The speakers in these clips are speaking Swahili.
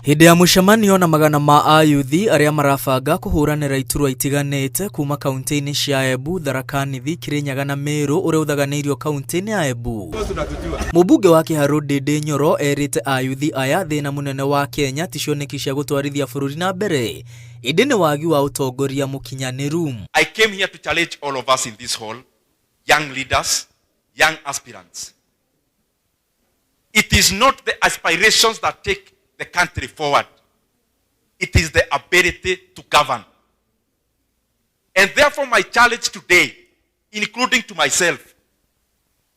Hĩndĩ ya mũcemanio na magana ma ayuthi arĩa marabanga kũhũranĩra iturwa itiganĩte kuma kaunti-inĩ cia Embu, Tharaka Nithi, Kirinyaga na Meru ũrĩa ũthaganĩirio kaunti-inĩ ya Embu. Mũmbunge wa Kĩharũ Ndĩndĩ Nyoro erĩte ayuthi aya thĩna mũnene wa Kenya ti cioneki cia gũtwarithia bũrũri na mbere, ĩndĩ nĩ wagi wa ũtongoria mũkinyanĩru. I came here to challenge all of us in this hall, young leaders, young aspirants. It is not the aspirations that take the country forward. It is the ability to govern. And therefore my challenge today, including to myself,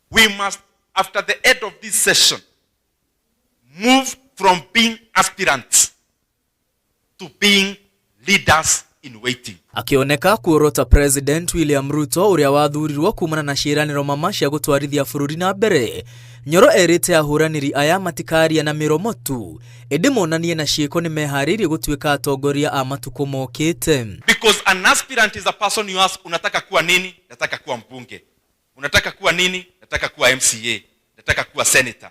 we must, after the end of this session, move from being aspirants to being leaders in waiting. Akioneka kuorota President William Ruto uria wathurirwo kumana na ciĩranĩro mama cia gũtwarithia bũrũri na mbere, Nyoro erĩte ahũranĩri aya matikaria na mĩromo tu, ĩndĩ monanie na ciĩko nĩ meharĩirie gũtuĩka atongoria a matukũ mokĩte. Because an aspirant is a person you ask, unataka kuwa nini? Nataka kuwa mbunge. Unataka kuwa nini? Nataka kuwa MCA. Nataka kuwa senator.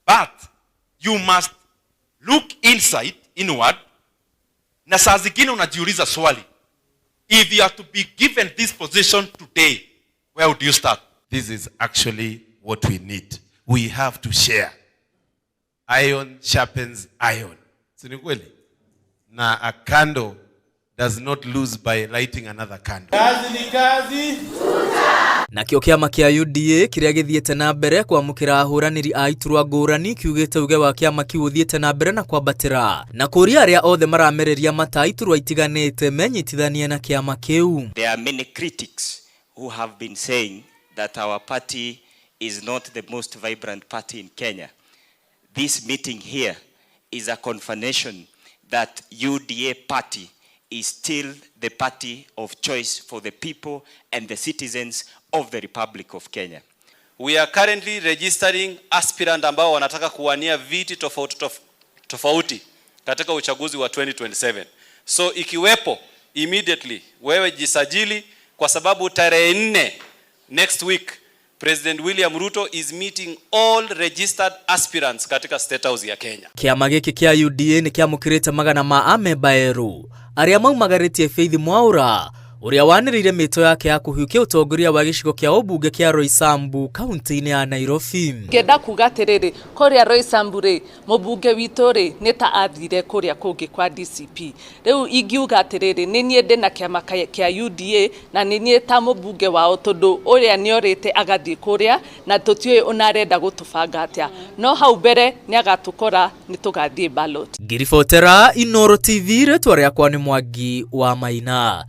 But you must look inward, na saa zingine unajiuliza swali, if you are to be given this position today, where would you start? This is actually what we need. We have to share. Iron sharpens iron. Si ni kweli? Na a candle does not lose by lighting another candle. Kazi ni kazi. Nakĩo kĩama kĩa UDA kĩrĩa gĩthiĩte na mbere kwamũkĩra ahũranĩri a iturwa ngũrani kiugĩte uge wa kĩama kĩu ũthiĩte na mbere na kwambatĩra na kũria arĩa othe maramereria mata iturwa itiganĩte menyitithanie na kĩama kĩu. There are many critics who have been saying that our party is not the most vibrant party in Kenya. This meeting here is a confirmation that UDA party is still the party of choice for the people and the citizens of the Republic of Kenya. We are currently registering aspirant ambao wanataka kuwania viti tofauti katika uchaguzi wa 2027. So ikiwepo immediately wewe jisajili, kwa sababu tarehe 4 next week President William Ruto is meeting all registered aspirants katika State House ya Kenya. Kĩama gĩkĩ kĩa UDA nĩ kĩamũkĩrĩte magana ma amemba erũ arĩa maumagarĩtie Faith Mwaura ũrĩa wanĩrĩire mĩto yake ya kũhiũkia ũtongoria wa gĩcigo kĩa ũmbunge kĩa Roysambu kaunti-inĩ ya Nairobi. Ngenda kuga atĩrĩrĩ, kũrĩa Roysambu rĩ, mũmbunge witũ rĩ nĩ ta athire kũrĩa kũngĩ kwa DCP. Rĩu ingiuga atĩrĩrĩ, nĩ niĩ ndĩ na kĩama kĩa UDA na nĩ niĩ ta mũmbunge wao, tondũ ũrĩa nĩ orĩte agathiĩ kũrĩa na tũtiũĩ ona arenda gũtũbanga atĩa. No hau mbere nĩ agatũkora nĩ tũgathiĩ ballot. Ngiribotera Inooro TV, rĩtwa rĩakwa nĩ Mwangi wa Maina.